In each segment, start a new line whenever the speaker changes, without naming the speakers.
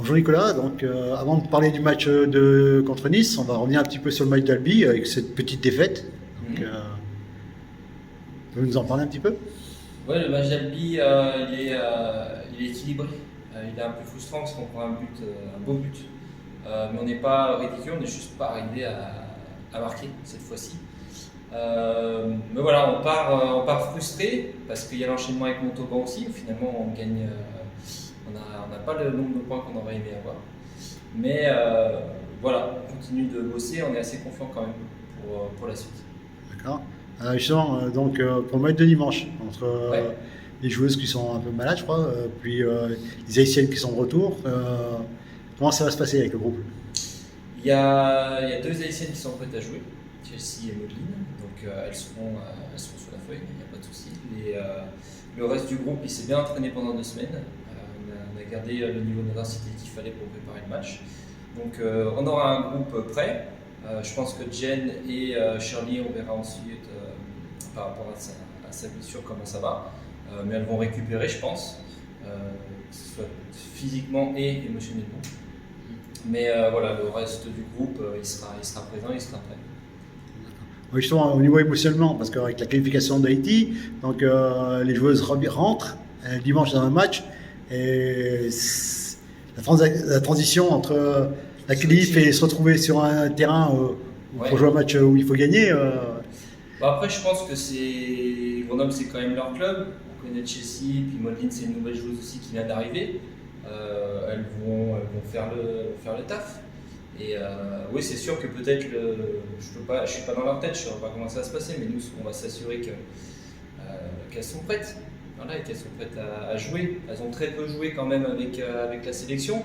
Bonjour Nicolas, donc avant de parler du match contre Nice, on va revenir un petit peu sur le match d'Albi avec cette petite défaite. Donc, tu veux nous en parler un petit peu?
Ouais, le match d'Albi, il est équilibré. Il est un peu frustrant parce qu'on prend un beau but. Mais on n'est pas ridicule, on n'est juste pas arrivé à marquer cette fois-ci. Mais voilà, on part frustré parce qu'il y a l'enchaînement avec Montauban aussi. Finalement, on gagne, on n'a pas le nombre de points qu'on aurait aimé avoir. Mais voilà, on continue de bosser, on est assez confiant quand même pour la suite.
D'accord. Justement, pour le match de dimanche, entre
Ouais.
les joueuses qui sont un peu malades, je crois, puis les Haïtiennes qui sont de retour, comment ça va se passer avec le groupe?
Il y a deux Haïtiennes qui sont prêtes à jouer, Chelsea et Maudelyne, donc elles seront sur la feuille, il n'y a pas de souci. Le reste du groupe il s'est bien entraîné pendant 2 semaines, on a gardé le niveau d'intensité qu'il fallait pour préparer le match. Donc on aura un groupe prêt. Je pense que Jen et Shirley, on verra ensuite par rapport à sa blessure comment ça va. Mais elles vont récupérer, je pense, que ce soit physiquement et émotionnellement. Mais voilà, le reste du groupe, il sera présent, il sera prêt.
Oui, justement, au niveau émotionnellement, parce qu'avec la qualification d'Haïti, donc les joueuses rentrent dimanche dans un match, et la transition entre la qualif et se retrouver sur un terrain
Ouais.
pour jouer un match où il faut gagner.
Bah après, je pense que Grenoble, c'est quand même leur club. On connaît Chelsea, puis Modeline, c'est une nouvelle joueuse aussi qui vient d'arriver. Elles vont faire le taf. Et oui, c'est sûr que peut-être, je suis pas dans leur tête, je ne sais pas comment ça va se passer, mais nous, on va s'assurer qu'elles sont prêtes. Voilà, et qu'elles sont prêtes à jouer. Elles ont très peu joué quand même avec la sélection.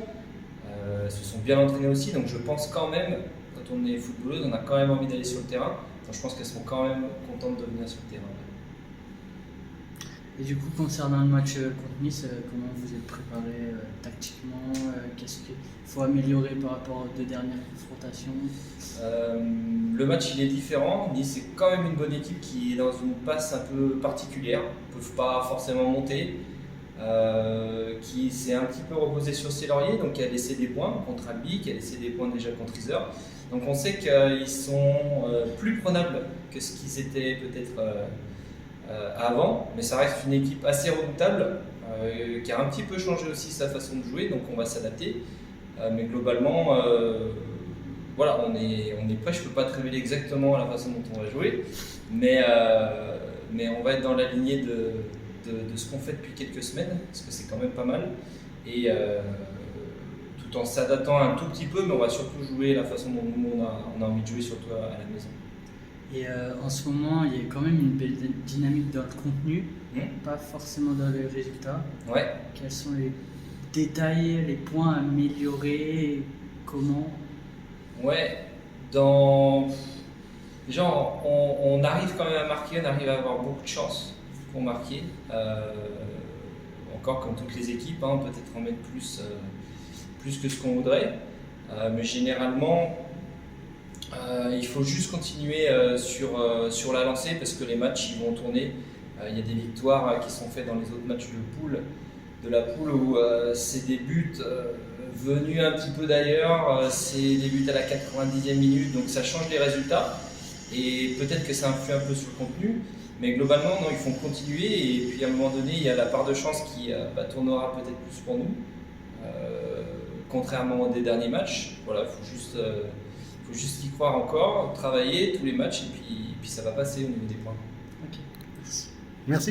Elles se sont bien entraînées aussi, donc je pense quand même, quand on est footballeuse, on a quand même envie d'aller sur le terrain. Donc je pense qu'elles seront quand même contentes de venir sur le terrain.
Et du coup, concernant le match contre Nice, comment vous êtes préparé tactiquement? Qu'est-ce qu'il faut améliorer par rapport aux deux dernières confrontations?
Le match il est différent. Nice est quand même une bonne équipe qui est dans une passe un peu particulière. Ils ne peuvent pas forcément monter. Qui s'est un petit peu reposée sur ses lauriers, donc qui a laissé des points contre Albi, qui a laissé des points déjà contre Iser. Donc on sait qu'ils sont plus prenables que ce qu'ils étaient peut-être avant, mais ça reste une équipe assez redoutable, qui a un petit peu changé aussi sa façon de jouer, donc on va s'adapter. Mais globalement, voilà, on est prêt. Je ne peux pas te révéler exactement la façon dont on va jouer, mais on va être dans la lignée de ce qu'on fait depuis quelques semaines, parce que c'est quand même pas mal. Et tout en s'adaptant un tout petit peu, mais on va surtout jouer la façon dont nous on a envie de jouer, surtout à la maison.
Et en ce moment, il y a quand même une belle dynamique dans le contenu, pas forcément dans les résultats.
Ouais.
Quels sont les détails, les points à améliorer, comment?
Ouais, déjà, on arrive quand même à marquer, on arrive à avoir beaucoup de chance pour marquer. Encore comme toutes les équipes, hein, peut-être en mettre plus que ce qu'on voudrait. Mais généralement, il faut juste continuer sur la lancée parce que les matchs ils vont tourner. Il y a des victoires qui sont faites dans les autres matchs de la poule où c'est des buts venus un petit peu d'ailleurs, c'est des buts à la 90e minute, donc ça change les résultats et peut-être que ça influe un peu sur le contenu, mais globalement non, il faut continuer et puis à un moment donné il y a la part de chance qui tournera peut-être plus pour nous, contrairement aux des derniers matchs. Voilà, faut juste y croire encore, travailler tous les matchs et puis ça va passer au niveau des points.
Ok, merci.
Merci.